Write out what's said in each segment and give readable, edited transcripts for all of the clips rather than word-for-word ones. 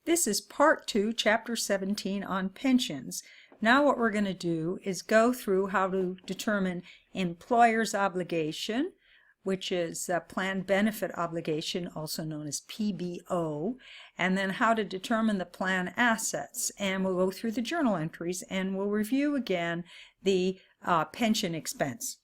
This is part 2, chapter 17 on pensions. Now what we're going to do is go through how to determine employer's obligation, which is planned benefit obligation, also known as PBO, and then how to determine the plan assets. And we'll go through the journal entries and we'll review again the pension expense.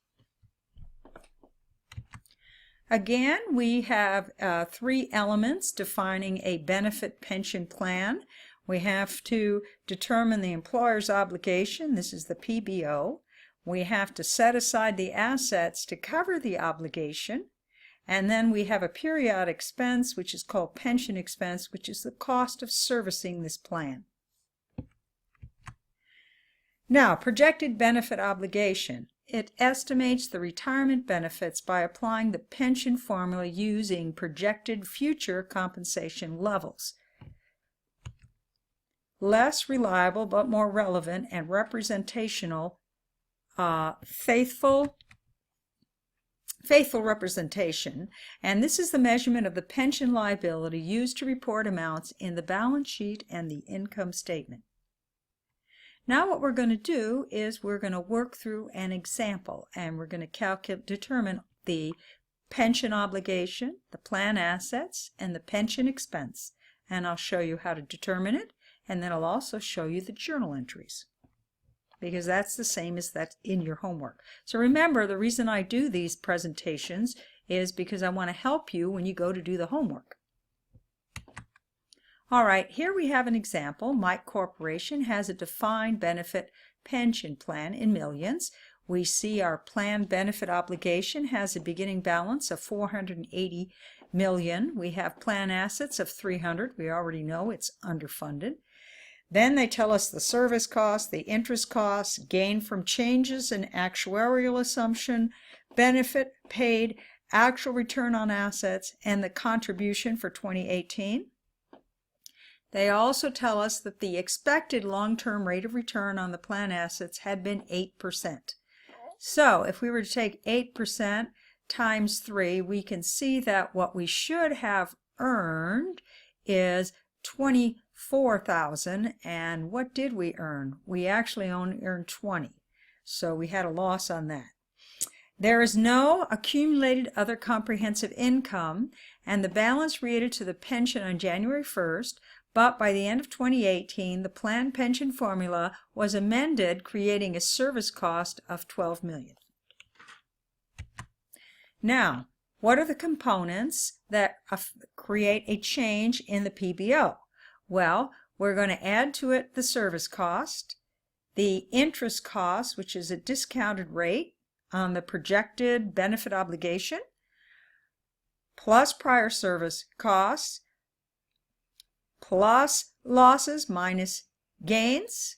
Again, we have 3 elements defining a benefit pension plan. We have to determine the employer's obligation. This is the PBO. We have to set aside the assets to cover the obligation. And then we have a periodic expense, which is called pension expense, which is the cost of servicing this plan. Now, projected benefit obligation. It estimates the retirement benefits by applying the pension formula using projected future compensation levels. Less reliable but more relevant and representational, faithful representation, and this is the measurement of the pension liability used to report amounts in the balance sheet and the income statement. Now what we're going to do is we're going to work through an example, and we're going to determine the pension obligation, the plan assets, and the pension expense. And I'll show you how to determine it, and then I'll also show you the journal entries, because that's the same as that's in your homework. So remember, the reason I do these presentations is because I want to help you when you go to do the homework. All right, here we have an example. Mike Corporation has a defined benefit pension plan in millions. We see our planned benefit obligation has a beginning balance of $480 million. We have plan assets of $300. We already know it's underfunded. Then they tell us the service cost, the interest costs, gain from changes in actuarial assumption, benefit paid, actual return on assets, and the contribution for 2018. They also tell us that the expected long-term rate of return on the plan assets had been 8%. So if we were to take 8% times 3, we can see that what we should have earned is $24,000, and what did we earn? We actually only earned 20, so we had a loss on that. There is no accumulated other comprehensive income, and the balance related to the pension on January 1st, but by the end of 2018, the planned pension formula was amended, creating a service cost of $12 million. Now, what are the components that create a change in the PBO? Well, we're going to add to it the service cost, the interest cost, which is a discounted rate on the projected benefit obligation, plus prior service costs, plus losses minus gains.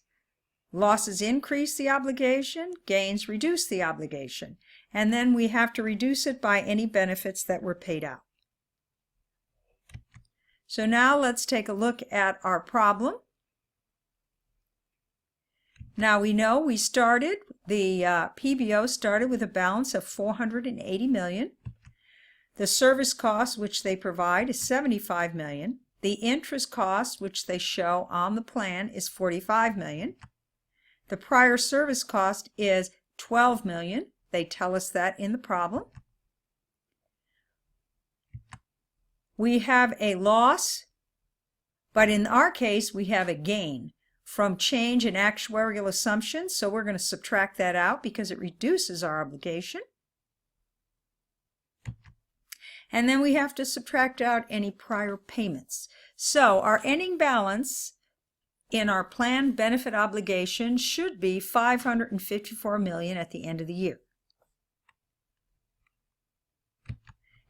Losses increase the obligation, gains reduce the obligation, and then we have to reduce it by any benefits that were paid out. So now let's take a look at our problem. Now we know we started, the PBO started with a balance of $480 million. The service cost which they provide is $75 million. The interest cost, which they show on the plan, is $45 million. The prior service cost is $12 million. They tell us that in the problem. We have a loss, but in our case, we have a gain from change in actuarial assumptions, so we're going to subtract that out because it reduces our obligation. And then we have to subtract out any prior payments. So our ending balance in our planned benefit obligation should be $554 million at the end of the year.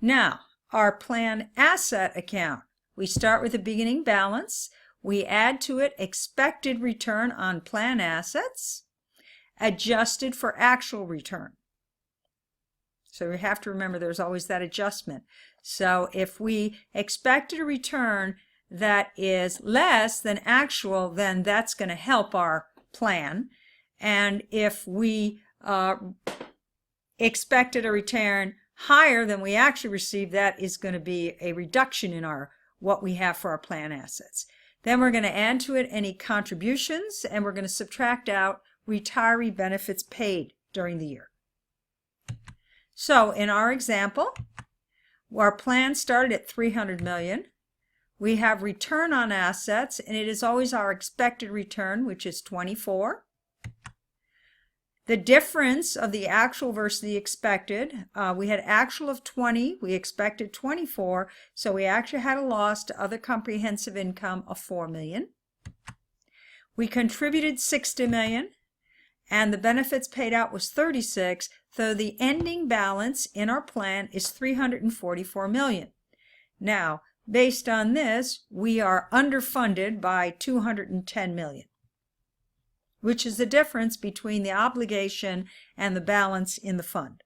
Now, our plan asset account. We start with a beginning balance. We add to it expected return on plan assets, adjusted for actual return. So we have to remember there's always that adjustment. So if we expected a return that is less than actual, then that's going to help our plan. And if we expected a return higher than we actually received, that is going to be a reduction in what we have for our plan assets. Then we're going to add to it any contributions, and we're going to subtract out retiree benefits paid during the year. So in our example, our plan started at $300 million. We have return on assets, and it is always our expected return, which is 24. The difference of the actual versus the expected, we had actual of 20, we expected 24, so we actually had a loss to other comprehensive income of $4 million. We contributed $60 million, and the benefits paid out was 36, so the ending balance in our plan is $344 million. Now, based on this, we are underfunded by $210 million, which is the difference between the obligation and the balance in the fund.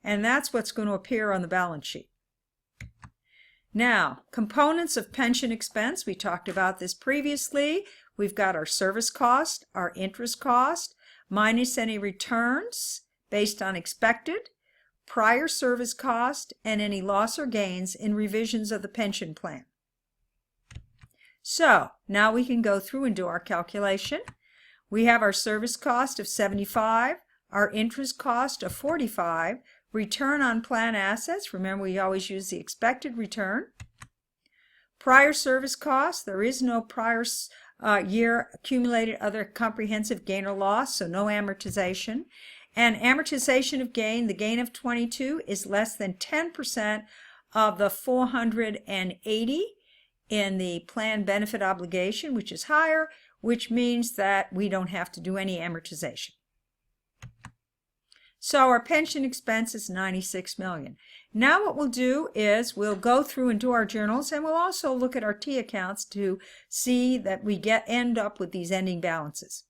And that's what's going to appear on the balance sheet. Now, components of pension expense, we talked about this previously. We've got our service cost, our interest cost, minus any returns based on expected, prior service cost, and any loss or gains in revisions of the pension plan. So now we can go through and do our calculation. We have our service cost of 75, our interest cost of 45, return on plan assets, remember we always use the expected return. Prior service cost, there is no prior year accumulated other comprehensive gain or loss, so no amortization. And amortization of gain, the gain of 22 is less than 10% of the 480 in the plan benefit obligation, which is higher, which means that we don't have to do any amortization. So our pension expense is $96 million. Now what we'll do is we'll go through and do our journals, and we'll also look at our T accounts to see that we end up with these ending balances.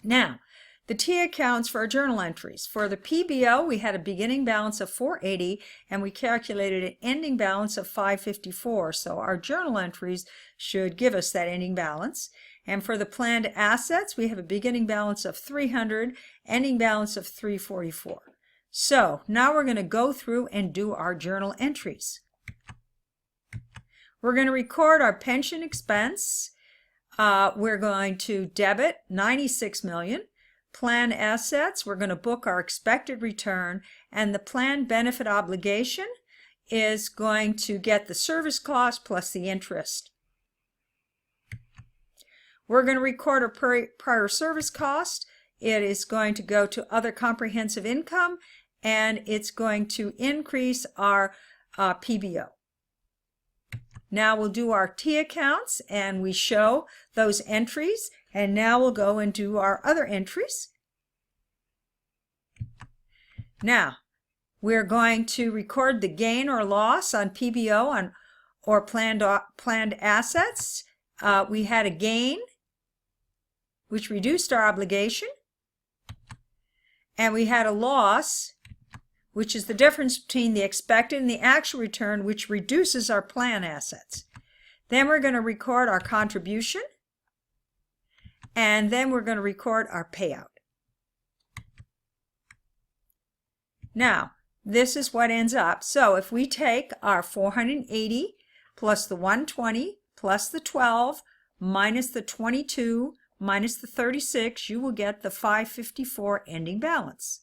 Now, the T accounts for our journal entries. For the PBO, we had a beginning balance of 480, and we calculated an ending balance of 554. So our journal entries should give us that ending balance. And for the planned assets, we have a beginning balance of 300, ending balance of 344. So now we're going to go through and do our journal entries. We're going to record our pension expense. We're going to debit $96 million. Plan assets, we're going to book our expected return, and the plan benefit obligation is going to get the service cost plus the interest. We're going to record our prior service cost. It is going to go to other comprehensive income, and it's going to increase our PBO. Now we'll do our T accounts, and we show those entries, and now we'll go and do our other entries. Now, we're going to record the gain or loss on PBO or planned assets. We had a gain, which reduced our obligation, and we had a loss, which is the difference between the expected and the actual return, which reduces our plan assets. Then we're going to record our contribution, and then we're going to record our payout. Now, this is what ends up. So if we take our 480 plus the 120 plus the 12 minus the 22 minus the 36, you will get the 554 ending balance.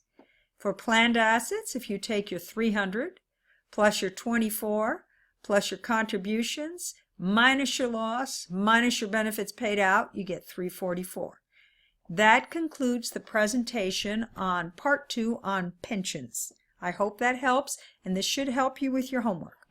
For planned assets, if you take your 300 plus your 24 plus your contributions minus your loss minus your benefits paid out, you get 344. That concludes the presentation on part 2 on pensions. I hope that helps, and this should help you with your homework.